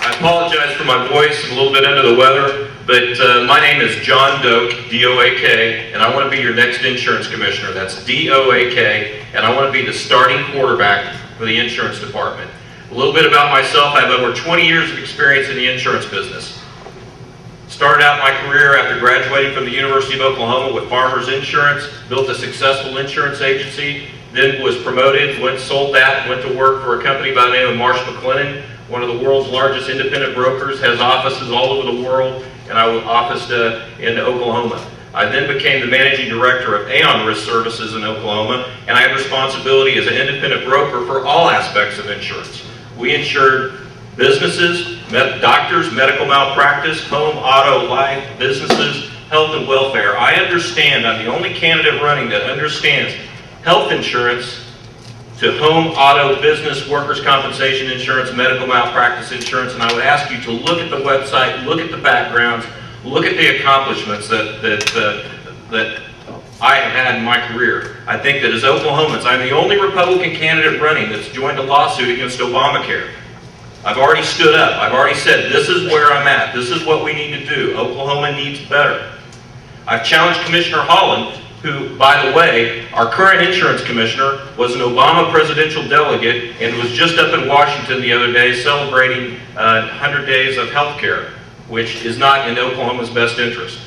I apologize for my voice. I'm a little bit under the weather, but my name is John Doak, D-O-A-K, and I want to be your next insurance commissioner. That's D-O-A-K, and I want to be the starting quarterback for the insurance department. A little bit about myself. I have over 20 years of experience in the insurance business. Started out my career after graduating from the University of Oklahoma with Farmers Insurance, built a successful insurance agency, then was promoted, sold that, went to work for a company by the name of Marsh McLennan, one of the world's largest independent brokers, has offices all over the world, and I was officed in Oklahoma. I then became the managing director of Aon Risk Services in Oklahoma, and I had responsibility as an independent broker for all aspects of insurance. We insured businesses, doctors, medical malpractice, home, auto, life, businesses, health and welfare. I understand, I'm the only candidate running that understands health insurance to home, auto, business, workers' compensation insurance, medical malpractice insurance, and I would ask you to look at the website, look at the backgrounds, look at the accomplishments that I have had in my career. I think that as Oklahomans, I'm the only Republican candidate running that's joined a lawsuit against Obamacare. I've already stood up. I've already said, this is where I'm at. This is what we need to do. Oklahoma needs better. I've challenged Commissioner Holland, who, by the way, our current insurance commissioner was an Obama presidential delegate and was just up in Washington the other day celebrating 100 days of health care, which is not in Oklahoma's best interest.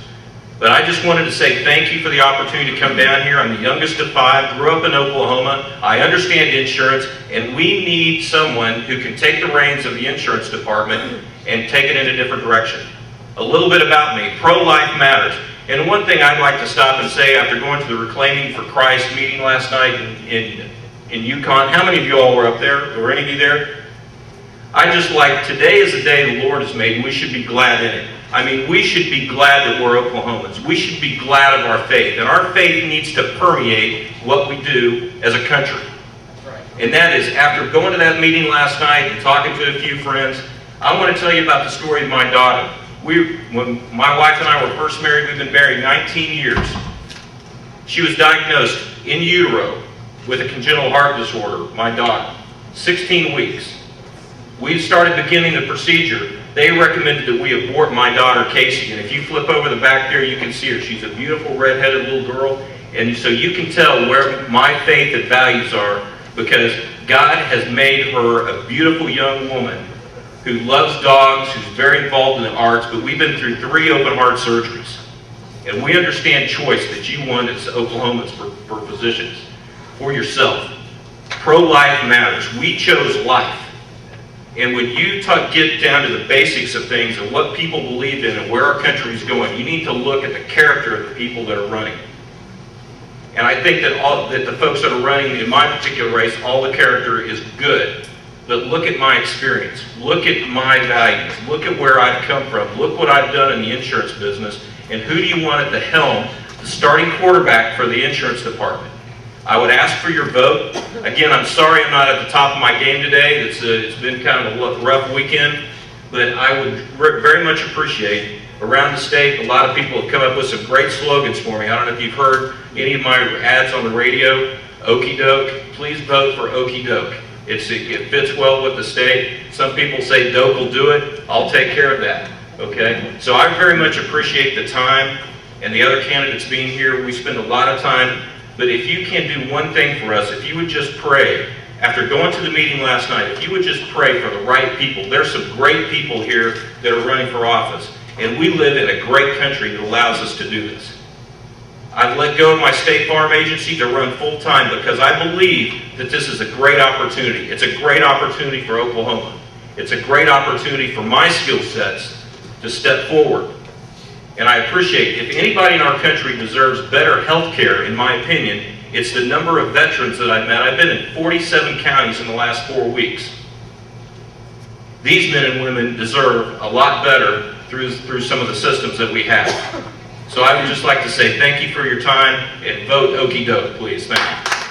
But I just wanted to say thank you for the opportunity to come down here. I'm the youngest of 5, grew up in Oklahoma. I understand insurance, and we need someone who can take the reins of the insurance department and take it in a different direction. A little bit about me. Pro-life matters. And one thing I'd like to stop and say after going to the Reclaiming for Christ meeting last night in Yukon, how many of you all were up there? Were any of you there? I just like, today is the day the Lord has made, and we should be glad in it. I mean, we should be glad that we're Oklahomans. We should be glad of our faith. And our faith needs to permeate what we do as a country. And that is, after going to that meeting last night and talking to a few friends, I want to tell you about the story of my daughter. When my wife and I were first married, we've been married 19 years. She was diagnosed in utero with a congenital heart disorder, my daughter, 16 weeks. We started beginning the procedure. They recommended that we abort my daughter, Casey. And if you flip over the back there, you can see her. She's a beautiful, red-headed little girl. And so you can tell where my faith and values are, because God has made her a beautiful young woman who loves dogs, who's very involved in the arts, but we've been through 3 open heart surgeries. And we understand choice that you want as Oklahomans for physicians, for yourself. Pro-life matters. We chose life. And when you get down to the basics of things and what people believe in and where our country is going, you need to look at the character of the people that are running. And I think that the folks that are running in my particular race, all the character is good. But look at my experience. Look at my values. Look at where I've come from. Look what I've done in the insurance business. And who do you want at the helm, the starting quarterback for the insurance department? I would ask for your vote. Again, I'm sorry I'm not at the top of my game today. It's been kind of a rough weekend. But I would very much appreciate, around the state, a lot of people have come up with some great slogans for me. I don't know if you've heard any of my ads on the radio. Okie doke. Please vote for Okie doke. It fits well with the state. Some people say Doak will do it. I'll take care of that. Okay? So I very much appreciate the time and the other candidates being here. We spend a lot of time. But if you can do one thing for us, if you would just pray, after going to the meeting last night, if you would just pray for the right people. There's some great people here that are running for office. And we live in a great country that allows us to do this. I've let go of my State Farm agency to run full-time because I believe that this is a great opportunity. It's a great opportunity for Oklahoma. It's a great opportunity for my skill sets to step forward. And I appreciate, if anybody in our country deserves better health care, in my opinion, it's the number of veterans that I've met. I've been in 47 counties in the last 4 weeks. These men and women deserve a lot better through some of the systems that we have. So I would just like to say thank you for your time and vote Okie doke, please. Thank you.